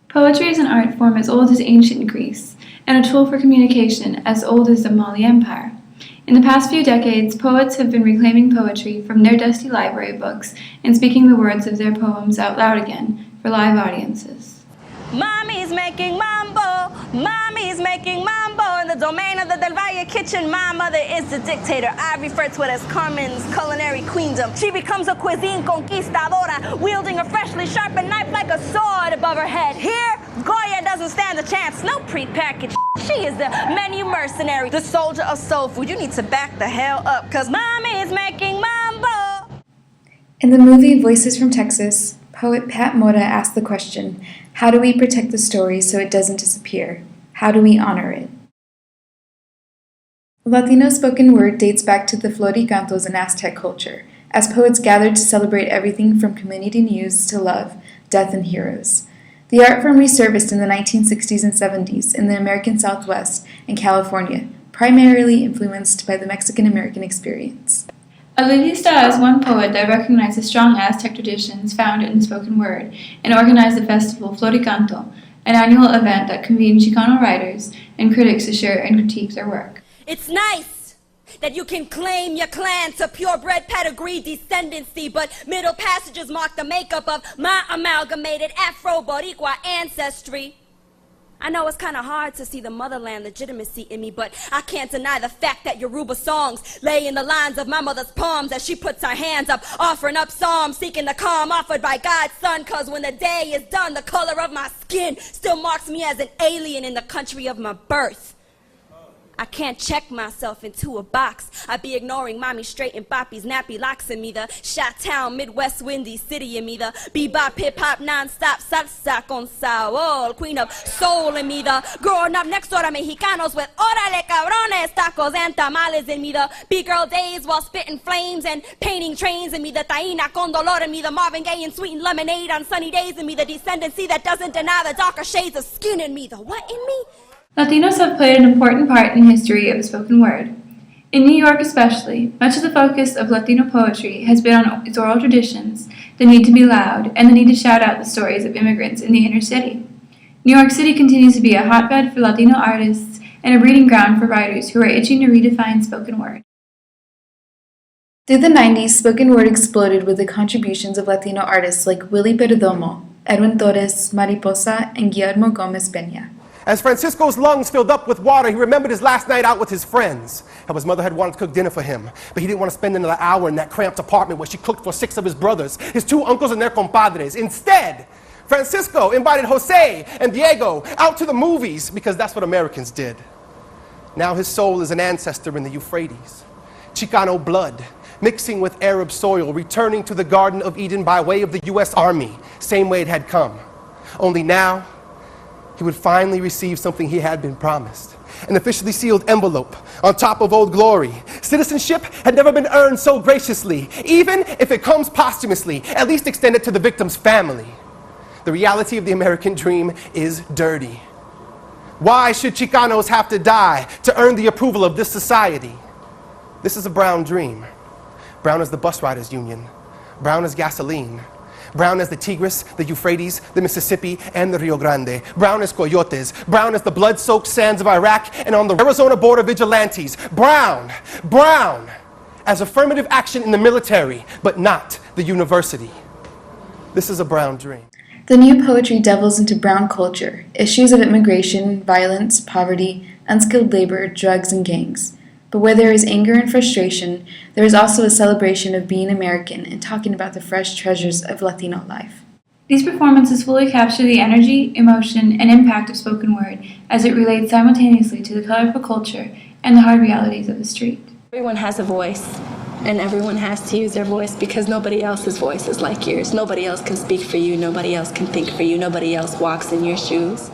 Poetry is an art form as old as ancient Greece, and a tool for communication as old as the Mali Empire. In the past few decades, poets have been reclaiming poetry from their dusty library books and speaking the words of their poems out loud again for live audiences. Mommy's making mambo in the domain of the Del Valle kitchen. My mother is the dictator. I refer to it as Carmen's culinary queendom. She becomes a cuisine conquistadora, wielding a freshly sharpened knife like a sword above her head. Here, Goya doesn't stand a chance. No prepackaged. She is the menu mercenary, the soldier of soul food. You need to back the hell up, cause mommy is making mambo. In the movie Voices from Texas, poet Pat Mora asked the question, how do we protect the story so it doesn't disappear? How do we honor it? Latino spoken word dates back to the floricantos in Aztec culture, as poets gathered to celebrate everything from community news to love, death, and heroes. The art form resurfaced in the 1960s and 70s in the American Southwest and California, primarily influenced by the Mexican-American experience. Alilista is one poet that recognized the strong Aztec traditions found in spoken word and organized the festival Floricanto, an annual event that convened Chicano writers and critics to share and critique their work. It's nice that you can claim your clan to purebred pedigree descendancy, but middle passages mark the makeup of my amalgamated Afro-Boricua ancestry. I know it's kind of hard to see the motherland legitimacy in me, but I can't deny the fact that Yoruba songs lay in the lines of my mother's palms as she puts her hands up, offering up psalms, seeking the calm offered by God's son, cause when the day is done, the color of my skin still marks me as an alien in the country of my birth. I can't check myself into a box. I be ignoring mommy straight and papi's nappy locks in me, the Chi-Town, Midwest, windy city in me, the bebop, hip-hop, non-stop, salsa con sabor, queen of soul in me, the growing up next door to Mexicanos with orale cabrones, tacos and tamales in me, the B-girl days while spitting flames and painting trains in me, the taína con dolor in me, the Marvin Gaye and sweetened lemonade on sunny days in me, the descendancy that doesn't deny the darker shades of skin in me, the what in me? Latinos have played an important part in the history of the spoken word. In New York especially, much of the focus of Latino poetry has been on its oral traditions, the need to be loud, and the need to shout out the stories of immigrants in the inner city. New York City continues to be a hotbed for Latino artists and a breeding ground for writers who are itching to redefine spoken word. Through the 90s, spoken word exploded with the contributions of Latino artists like Willie Perdomo, Edwin Torres, Mariposa, and Guillermo Gomez Peña. As Francisco's lungs filled up with water, he remembered his last night out with his friends. How his mother had wanted to cook dinner for him, but he didn't want to spend another hour in that cramped apartment where she cooked for 6 of his brothers, his 2 uncles and their compadres. Instead, Francisco invited Jose and Diego out to the movies because that's what Americans did. Now his soul is an ancestor in the Euphrates. Chicano blood, mixing with Arab soil, returning to the Garden of Eden by way of the U.S. Army, same way it had come. Only now, he would finally receive something he had been promised. An officially sealed envelope on top of Old Glory. Citizenship had never been earned so graciously. Even if it comes posthumously, at least extend it to the victim's family. The reality of the American dream is dirty. Why should Chicanos have to die to earn the approval of this society? This is a brown dream. Brown as the bus riders union. Brown as gasoline. Brown as the Tigris, the Euphrates, the Mississippi, and the Rio Grande. Brown as coyotes. Brown as the blood-soaked sands of Iraq and on the Arizona border vigilantes. Brown, brown as affirmative action in the military, but not the university. This is a brown dream. The new poetry delves into brown culture, issues of immigration, violence, poverty, unskilled labor, drugs, and gangs. But where there is anger and frustration, there is also a celebration of being American and talking about the fresh treasures of Latino life. These performances fully capture the energy, emotion, and impact of spoken word as it relates simultaneously to the colorful culture and the hard realities of the street. Everyone has a voice, and everyone has to use their voice because nobody else's voice is like yours. Nobody else can speak for you, nobody else can think for you, nobody else walks in your shoes.